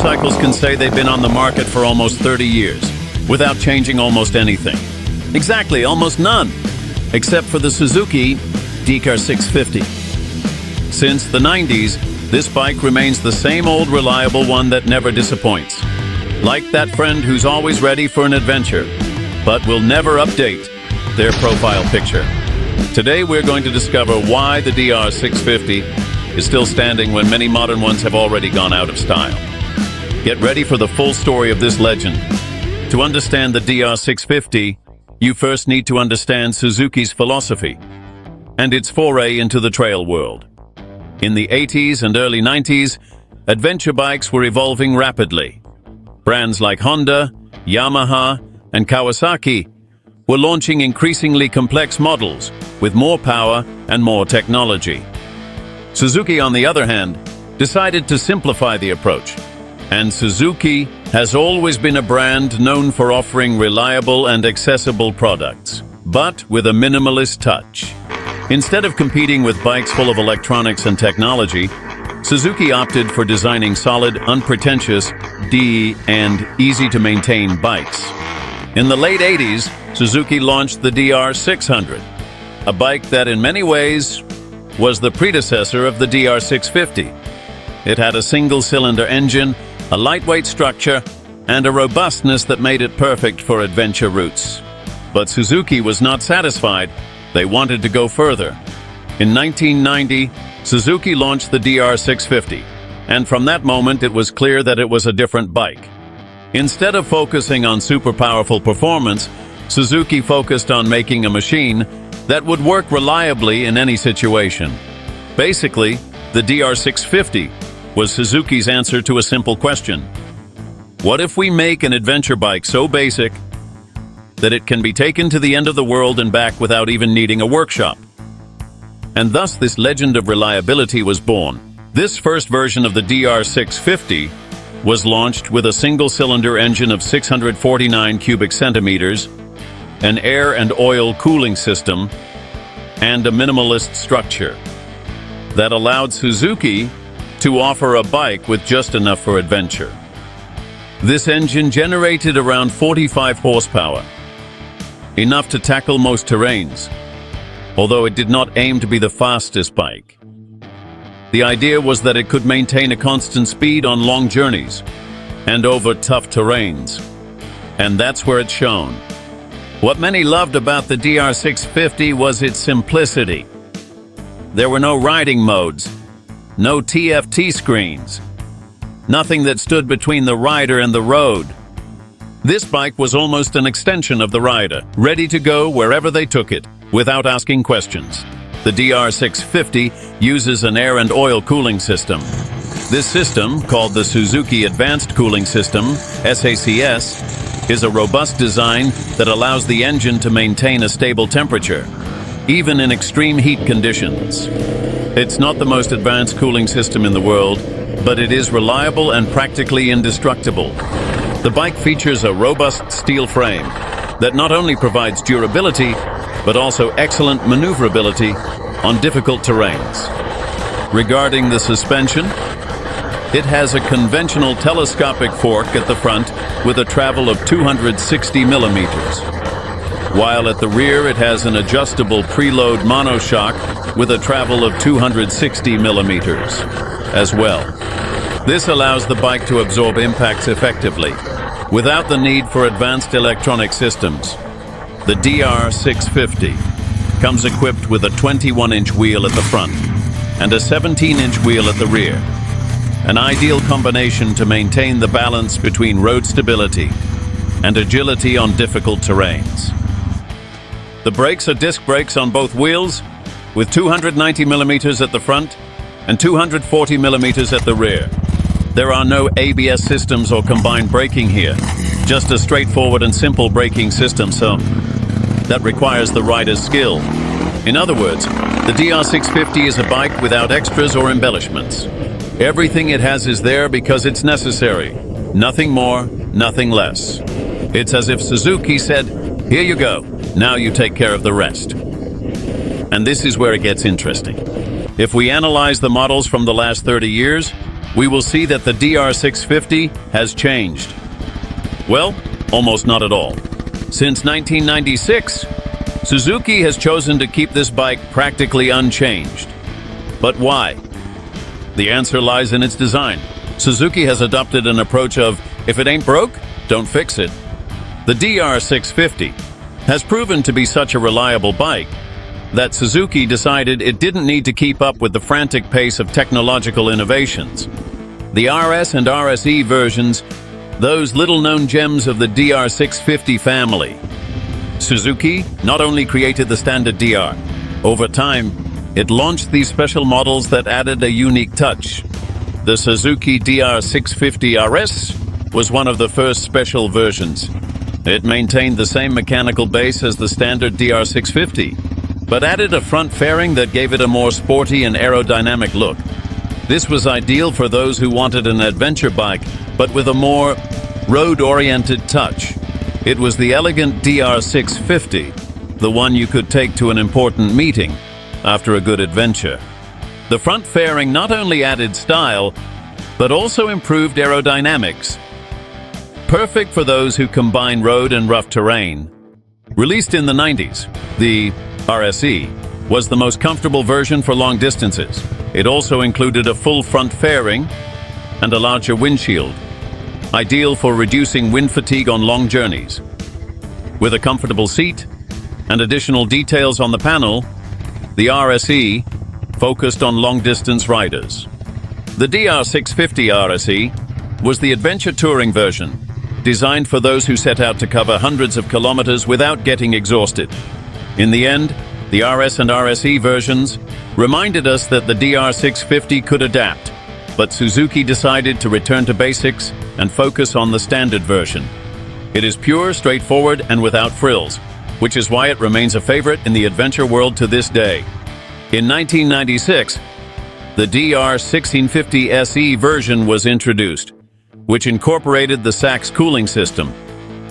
motorcycles can say they've been on the market for almost 30 years, without changing almost anything. Exactly, almost none, except for the Suzuki DR650. Since the 90s, this bike remains the same old reliable one that never disappoints. Like that friend who's always ready for an adventure, but will never update their profile picture. Today we're going to discover why the DR650 is still standing when many modern ones have already gone out of style. Get ready for the full story of this legend. To understand the DR650, you first need to understand Suzuki's philosophy and its foray into the trail world. In the 80s and early 90s, adventure bikes were evolving rapidly. Brands like Honda, Yamaha, and Kawasaki were launching increasingly complex models with more power and more technology. Suzuki, on the other hand, decided to simplify the approach. And Suzuki has always been a brand known for offering reliable and accessible products, but with a minimalist touch. Instead of competing with bikes full of electronics and technology, Suzuki opted for designing solid, unpretentious, and easy-to-maintain bikes. In the late 80s, Suzuki launched the DR600, a bike that in many ways was the predecessor of the DR650. It had a single-cylinder engine, a lightweight structure, and a robustness that made it perfect for adventure routes. But Suzuki was not satisfied. They wanted to go further. In 1990, Suzuki launched the DR650, and from that moment it was clear that it was a different bike. Instead of focusing on super powerful performance, Suzuki focused on making a machine that would work reliably in any situation. Basically, the DR650 was Suzuki's answer to a simple question. What if we make an adventure bike so basic that it can be taken to the end of the world and back without even needing a workshop? And thus this legend of reliability was born. This first version of the DR650 was launched with a single-cylinder engine of 649 cubic centimeters, an air and oil cooling system, and a minimalist structure that allowed Suzuki to offer a bike with just enough for adventure. This engine generated around 45 horsepower, enough to tackle most terrains, although it did not aim to be the fastest bike. The idea was that it could maintain a constant speed on long journeys and over tough terrains, and that's where it's shown. What many loved about the DR650 was its simplicity. There were no riding modes, no TFT screens, nothing that stood between the rider and the road. This bike was almost an extension of the rider, ready to go wherever they took it, without asking questions. The DR650 uses an air and oil cooling system. This system, called the Suzuki Advanced Cooling System, SACS, is a robust design that allows the engine to maintain a stable temperature, even in extreme heat conditions. It's not the most advanced cooling system in the world, but it is reliable and practically indestructible. The bike features a robust steel frame that not only provides durability, but also excellent maneuverability on difficult terrains. Regarding the suspension, it has a conventional telescopic fork at the front with a travel of 260 millimeters, while at the rear it has an adjustable preload monoshock with a travel of 260 millimeters as well. This allows the bike to absorb impacts effectively, without the need for advanced electronic systems. The DR650 comes equipped with a 21-inch wheel at the front and a 17-inch wheel at the rear, an ideal combination to maintain the balance between road stability and agility on difficult terrains. The brakes are disc brakes on both wheels, with 290 millimeters at the front and 240 millimeters at the rear. There are no ABS systems or combined braking here, just a straightforward and simple braking system, so that requires the rider's skill. In other words, the DR650 is a bike without extras or embellishments. Everything it has is there because it's necessary. Nothing more, nothing less. It's as if Suzuki said, "Here you go, now you take care of the rest." And this is where it gets interesting. If we analyze the models from the last 30 years, we will see that the DR650 has changed. Well, almost not at all. Since 1996, Suzuki has chosen to keep this bike practically unchanged. But why? The answer lies in its design. Suzuki has adopted an approach of, if it ain't broke, don't fix it. The DR650 has proven to be such a reliable bike that Suzuki decided it didn't need to keep up with the frantic pace of technological innovations. The RS and RSE versions, those little-known gems of the DR650 family. Suzuki not only created the standard DR, over time, it launched these special models that added a unique touch. The Suzuki DR650 RS was one of the first special versions. It maintained the same mechanical base as the standard DR650, but added a front fairing that gave it a more sporty and aerodynamic look. This was ideal for those who wanted an adventure bike, but with a more road-oriented touch. It was the elegant DR650, the one you could take to an important meeting after a good adventure. The front fairing not only added style, but also improved aerodynamics. Perfect for those who combine road and rough terrain. Released in the 90s, the RSE was the most comfortable version for long distances. It also included a full front fairing and a larger windshield, ideal for reducing wind fatigue on long journeys. With a comfortable seat and additional details on the panel, the RSE focused on long-distance riders. The DR650 RSE was the adventure touring version, designed for those who set out to cover hundreds of kilometers without getting exhausted. In the end, the RS and RSE versions reminded us that the DR650 could adapt, but Suzuki decided to return to basics and focus on the standard version. It is pure, straightforward, and without frills, which is why it remains a favorite in the adventure world to this day. In 1996, the DR1650 SE version was introduced, which incorporated the Sachs cooling system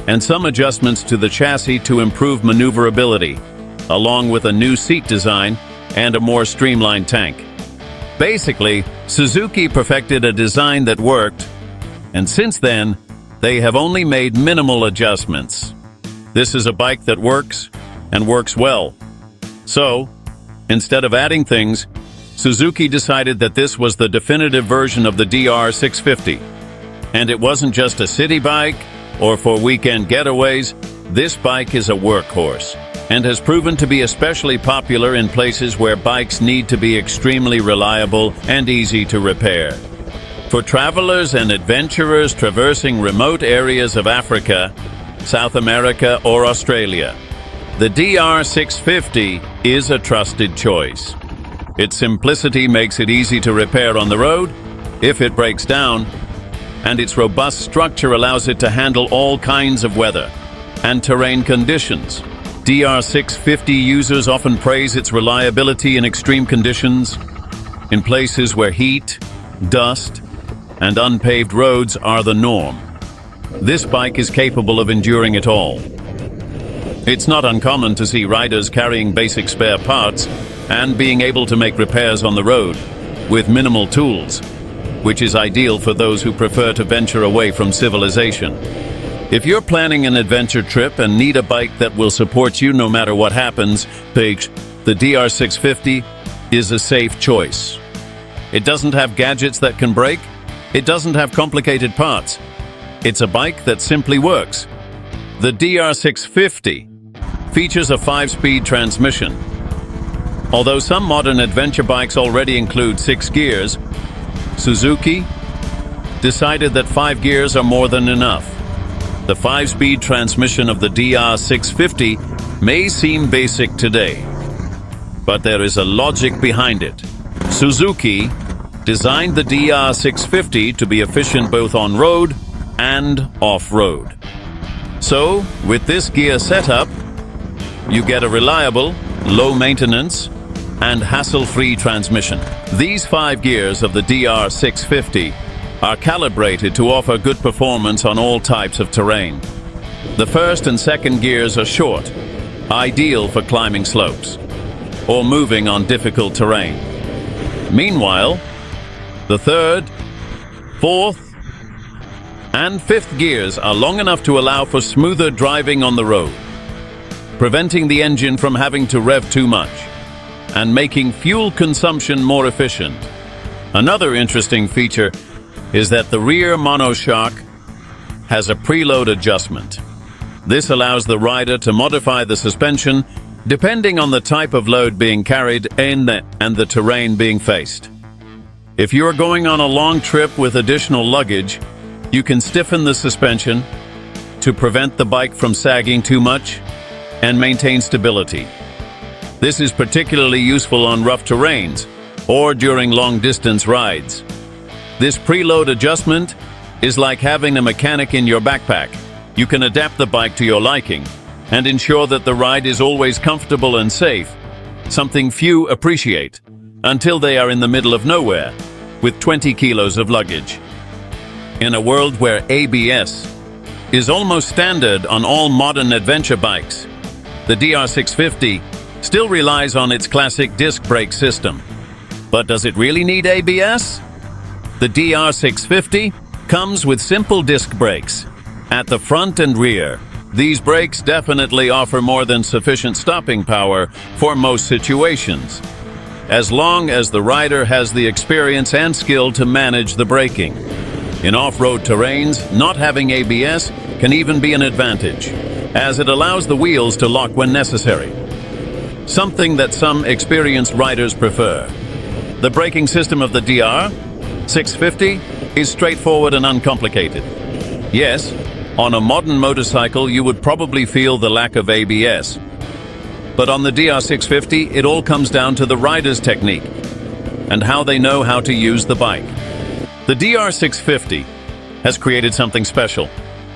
and some adjustments to the chassis to improve maneuverability, along with a new seat design and a more streamlined tank. Basically, Suzuki perfected a design that worked, and since then, they have only made minimal adjustments. This is a bike that works, and works well. So, instead of adding things, Suzuki decided that this was the definitive version of the DR650. And it wasn't just a city bike or for weekend getaways. This bike is a workhorse and has proven to be especially popular in places where bikes need to be extremely reliable and easy to repair. For travelers and adventurers traversing remote areas of Africa, South America, or Australia, the DR650 is a trusted choice. Its simplicity makes it easy to repair on the road if it breaks down, and its robust structure allows it to handle all kinds of weather and terrain conditions. DR650 users often praise its reliability in extreme conditions, in places where heat, dust, and unpaved roads are the norm. This bike is capable of enduring it all. It's not uncommon to see riders carrying basic spare parts and being able to make repairs on the road with minimal tools, which is ideal for those who prefer to venture away from civilization. If you're planning an adventure trip and need a bike that will support you no matter what happens, the DR650 is a safe choice. It doesn't have gadgets that can break. It doesn't have complicated parts. It's a bike that simply works. The DR650 features a 5-speed transmission. Although some modern adventure bikes already include 6 gears, Suzuki decided that 5 gears are more than enough. The 5-speed transmission of the DR650 may seem basic today, but there is a logic behind it. Suzuki designed the DR650 to be efficient both on road and off-road. So, with this gear setup, you get a reliable, low-maintenance, and hassle-free transmission. These 5 gears of the DR650 are calibrated to offer good performance on all types of terrain. The first and second gears are short, ideal for climbing slopes or moving on difficult terrain. Meanwhile, the third fourth, and fifth gears are long enough to allow for smoother driving on the road, preventing the engine from having to rev too much and making fuel consumption more efficient. Another interesting feature is that the rear monoshock has a preload adjustment. This allows the rider to modify the suspension depending on the type of load being carried and the terrain being faced. If you are going on a long trip with additional luggage, you can stiffen the suspension to prevent the bike from sagging too much and maintain stability. This is particularly useful on rough terrains or during long-distance rides. This preload adjustment is like having a mechanic in your backpack. You can adapt the bike to your liking and ensure that the ride is always comfortable and safe, something few appreciate until they are in the middle of nowhere with 20 kilos of luggage. In a world where ABS is almost standard on all modern adventure bikes, the DR650 still relies on its classic disc brake system. But does it really need ABS? The DR650 comes with simple disc brakes at the front and rear. These brakes definitely offer more than sufficient stopping power for most situations, as long as the rider has the experience and skill to manage the braking. In off-road terrains, not having ABS can even be an advantage, as it allows the wheels to lock when necessary, something that some experienced riders prefer. The braking system of the DR650 is straightforward and uncomplicated. Yes, on a modern motorcycle you would probably feel the lack of ABS, but on the DR650 it all comes down to the rider's technique and how they know how to use the bike. The DR650 has created something special,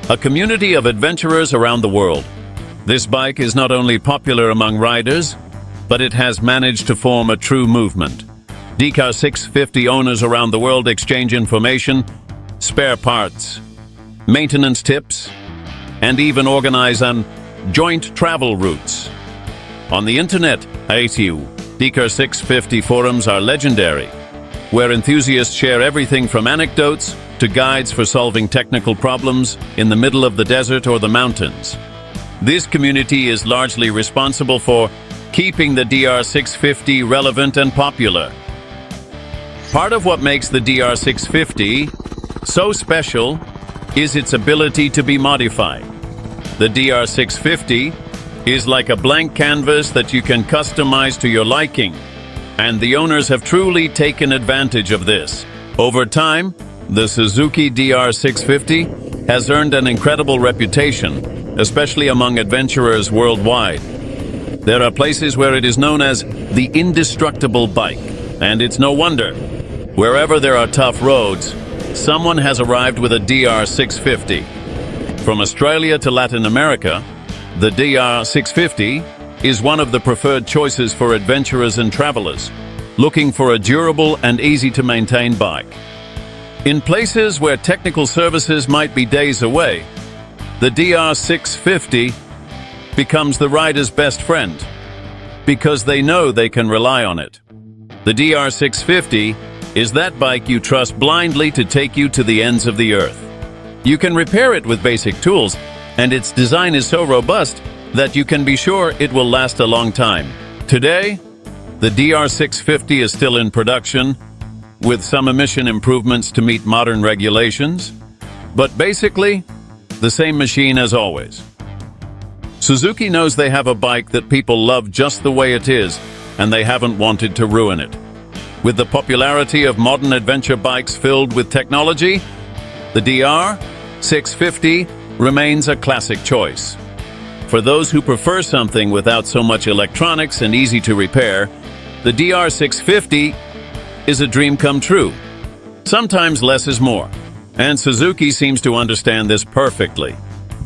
a community of adventurers around the world. This bike is not only popular among riders, but it has managed to form a true movement. DR650 owners around the world exchange information, spare parts, maintenance tips, and even organize joint travel routes. On the internet, DR650 forums are legendary, where enthusiasts share everything from anecdotes to guides for solving technical problems in the middle of the desert or the mountains. This community is largely responsible for keeping the DR650 relevant and popular. Part of what makes the DR650 so special is its ability to be modified. The DR650 is like a blank canvas that you can customize to your liking, and the owners have truly taken advantage of this. Over time, the Suzuki DR650 has earned an incredible reputation, especially among adventurers worldwide. There are places where it is known as the Indestructible bike, and it's no wonder. Wherever there are tough roads, someone has arrived with a DR650. From Australia to Latin America, the DR650 is one of the preferred choices for adventurers and travelers looking for a durable and easy-to-maintain bike. In places where technical services might be days away, the DR650 becomes the rider's best friend because they know they can rely on it. The DR650 is that bike you trust blindly to take you to the ends of the earth. You can repair it with basic tools, and its design is so robust that you can be sure it will last a long time. Today, the DR650 is still in production, with some emission improvements to meet modern regulations, but basically, the same machine as always. Suzuki knows they have a bike that people love just the way it is, and they haven't wanted to ruin it. With the popularity of modern adventure bikes filled with technology, the DR650 remains a classic choice. For those who prefer something without so much electronics and easy to repair, the DR650 is a dream come true. Sometimes less is more, and Suzuki seems to understand this perfectly.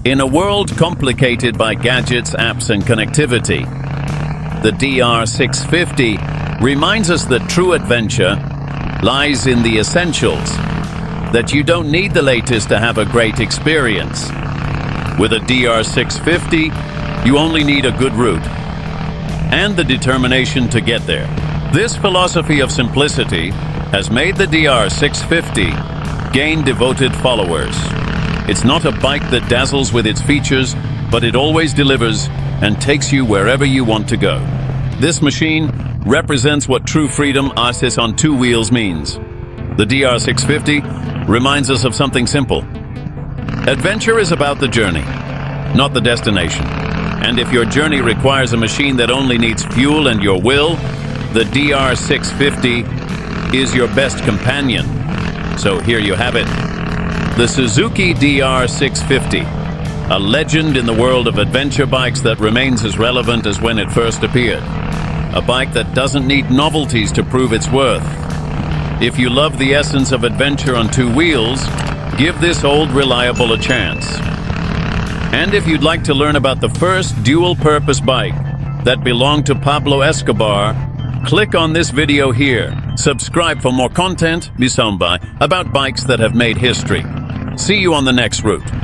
In a world complicated by gadgets, apps, and connectivity, the DR650 reminds us that true adventure lies in the essentials, that you don't need the latest to have a great experience. With a DR650, you only need a good route and the determination to get there. This philosophy of simplicity has made the DR650 gained devoted followers. It's not a bike that dazzles with its features, but it always delivers and takes you wherever you want to go. This machine represents what true freedom RS on two wheels means. The DR650 reminds us of something simple. Adventure is about the journey, not the destination. And if your journey requires a machine that only needs fuel and your will, the DR650 is your best companion. So here you have it. The Suzuki DR650, a legend in the world of adventure bikes that remains as relevant as when it first appeared. A bike that doesn't need novelties to prove its worth. If you love the essence of adventure on two wheels, give this old reliable a chance. And if you'd like to learn about the first dual-purpose bike that belonged to Pablo Escobar, click on this video here. Subscribe for more content, Bisomba, about bikes that have made history. See you on the next route.